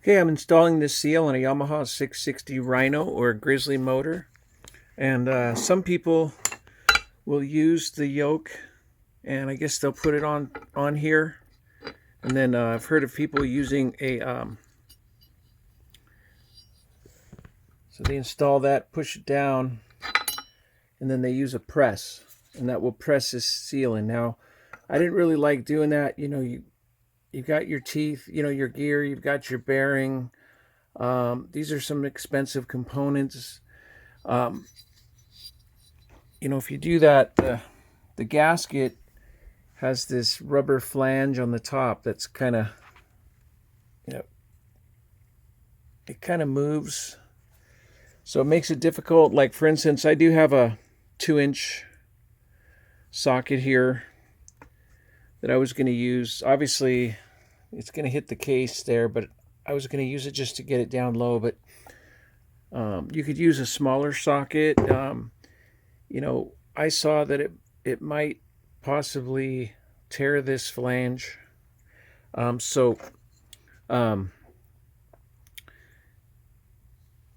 Okay, I'm installing this seal on a Yamaha 660 Rhino or Grizzly motor. And some people will use the yoke, and I guess they'll put it on here. And then I've heard of people using a so they install that, push it down, and then they use a press, and that will press this seal in. Now, I didn't really like doing that. You know, you've got your teeth, you know, your gear, you've got your bearing. These are some expensive components. Um, you know, if you do that, the gasket has this rubber flange on the top that's kind of, you know, it kind of moves. So it makes it difficult. Like, for instance, I do have a 2-inch socket here that I was going to use. Obviously, it's going to hit the case there, but I was going to use it just to get it down low. But you could use a smaller socket. You know, I saw that it might possibly tear this flange. So I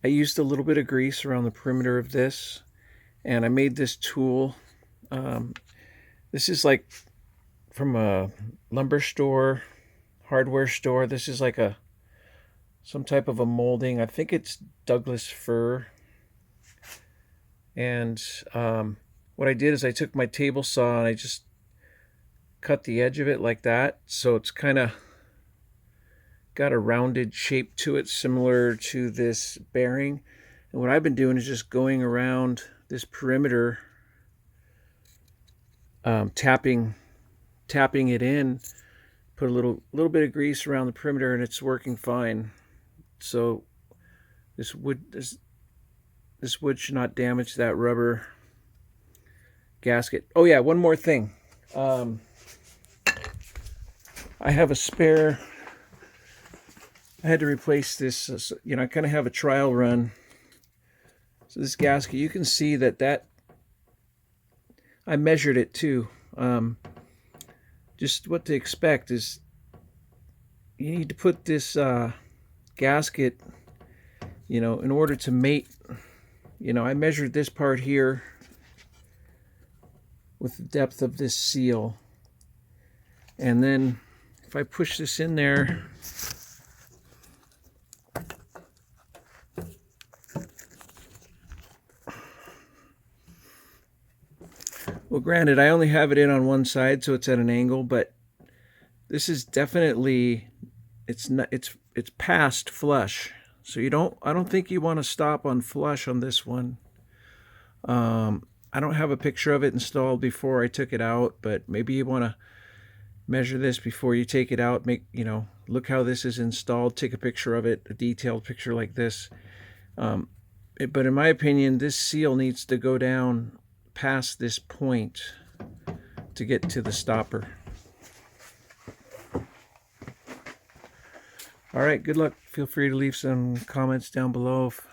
used a little bit of grease around the perimeter of this, and I made this tool. This is like from a lumber store, hardware store. This is like some type of a molding. I think it's Douglas fir. And what I did is I took my table saw and I just cut the edge of it like that. So it's kind of got a rounded shape to it, similar to this bearing. And what I've been doing is just going around this perimeter, tapping it in. Put a little bit of grease around the perimeter, and it's working fine. So this wood should not damage that rubber gasket. Oh yeah, one more thing. I have a spare. I had to replace this. You know, I kind of have a trial run. So this gasket, you can see that I measured it too. Just what to expect is you need to put this gasket, you know, in order to mate. You know, I measured this part here with the depth of this seal. And then if I push this in there, well, granted, I only have it in on one side, so it's at an angle, but this is definitely, it's past flush. So I don't think you want to stop on flush on this one. I don't have a picture of it installed before I took it out, but maybe you want to measure this before you take it out. Look how this is installed. Take a picture of it, a detailed picture like this. But in my opinion, this seal needs to go down past this point to get to the stopper. All right, good luck. Feel free to leave some comments down below if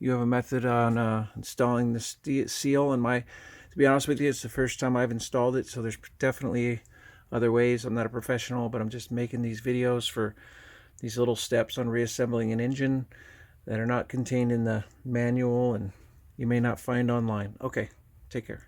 you have a method on installing this seal. To be honest with you, it's the first time I've installed it, so there's definitely other ways. I'm not a professional, but I'm just making these videos for these little steps on reassembling an engine that are not contained in the manual and you may not find online. Okay, take care.